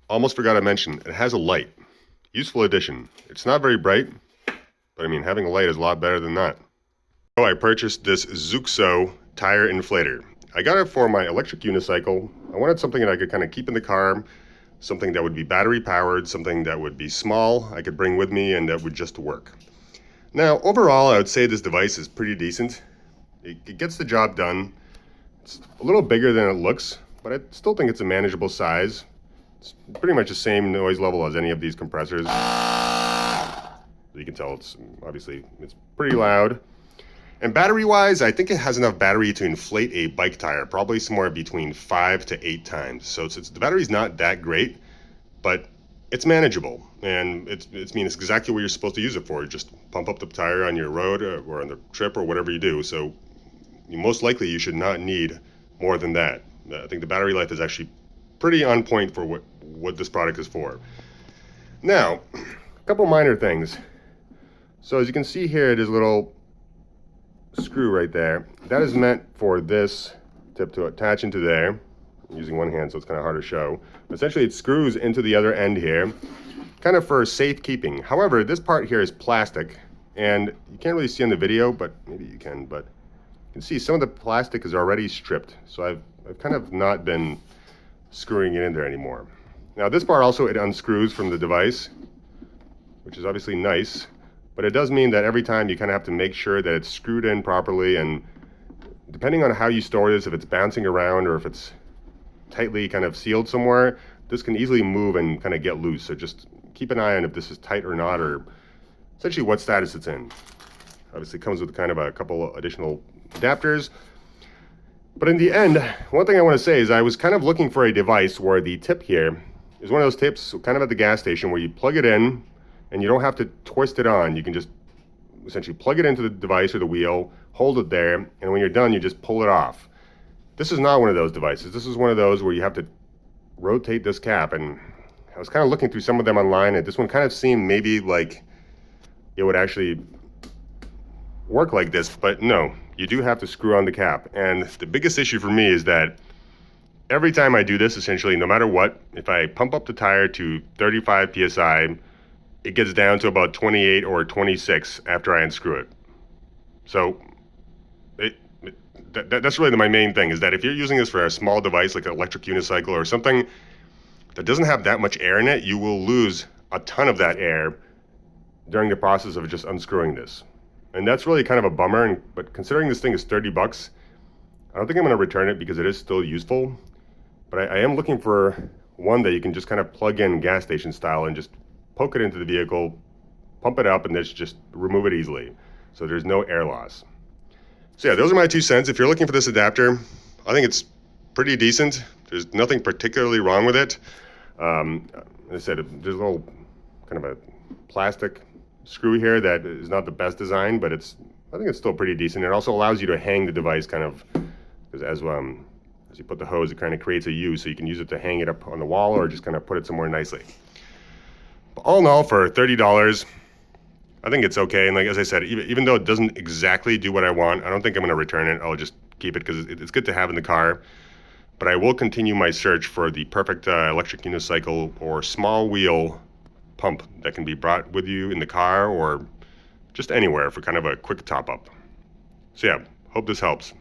almost forgot to mention, it has a light. Useful addition. It's not very bright, but I mean, having a light is a lot better than that. So I purchased this ZGZUXO tire inflator. I got it for my electric unicycle. I wanted something that I could kind of keep in the car, something that would be battery powered, something that would be small, I could bring with me, and that would just work. Now, overall, I would say this device is pretty decent. It gets the job done. It's a little bigger than it looks, but I still think it's a manageable size. It's pretty much the same noise level as any of these compressors. You can tell it's pretty loud. And battery-wise, I think it has enough battery to inflate a bike tire, probably somewhere between 5 to 8 times. So the battery's not that great, but it's manageable. And it's exactly what you're supposed to use it for. Just pump up the tire on your road or on the trip or whatever you do. So most likely you should not need more than that. I think the battery life is actually pretty on point for what this product is for. Now, a couple minor things. So as you can see here, there's a little screw right there. That is meant for this tip to attach into there. I'm using one hand, so it's kind of hard to show. Essentially, it screws into the other end here, kind of for safekeeping. However, this part here is plastic, and you can't really see in the video, but maybe you can. But you can see some of the plastic is already stripped, so I've kind of not been screwing it in there anymore. Now, this part also, it unscrews from the device, which is obviously nice. But it does mean that every time you kind of have to make sure that it's screwed in properly, and depending on how you store this, if it's bouncing around or if it's tightly kind of sealed somewhere, this can easily move and kind of get loose. So just keep an eye on if this is tight or not, or essentially what status it's in. Obviously it comes with kind of a couple additional adapters. But in the end, one thing I want to say is I was kind of looking for a device where the tip here is one of those tips kind of at the gas station where you plug it in, and you don't have to twist it on. You can just essentially plug it into the device or the wheel, hold it there, and when you're done, you just pull it off. This is not one of those devices. This is one of those where you have to rotate this cap, and I was kind of looking through some of them online, and this one kind of seemed maybe like it would actually work like this, but no, you do have to screw on the cap. And the biggest issue for me is that every time I do this, essentially, no matter what, if I pump up the tire to 35 PSI, it gets down to about 28 or 26 after I unscrew it. So that's really my main thing, is that if you're using this for a small device like an electric unicycle or something that doesn't have that much air in it, you will lose a ton of that air during the process of just unscrewing this. And that's really kind of a bummer, but considering this thing is 30 bucks, I don't think I'm going to return it because it is still useful. But I am looking for one that you can just kind of plug in gas station style and just poke it into the vehicle, pump it up, and just remove it easily. So there's no air loss. So yeah, those are my 2 cents. If you're looking for this adapter, I think it's pretty decent. There's nothing particularly wrong with it. As I said, there's a little kind of a plastic screw here that is not the best design, but I think it's still pretty decent. It also allows you to hang the device kind of, because as you put the hose, it kind of creates a U, so you can use it to hang it up on the wall or just kind of put it somewhere nicely. But all in all, for $30, I think it's okay. And like as I said, even though it doesn't exactly do what I want, I don't think I'm going to return it. I'll just keep it because it's good to have in the car. But I will continue my search for the perfect electric unicycle or small wheel pump that can be brought with you in the car or just anywhere for kind of a quick top up. So yeah, hope this helps.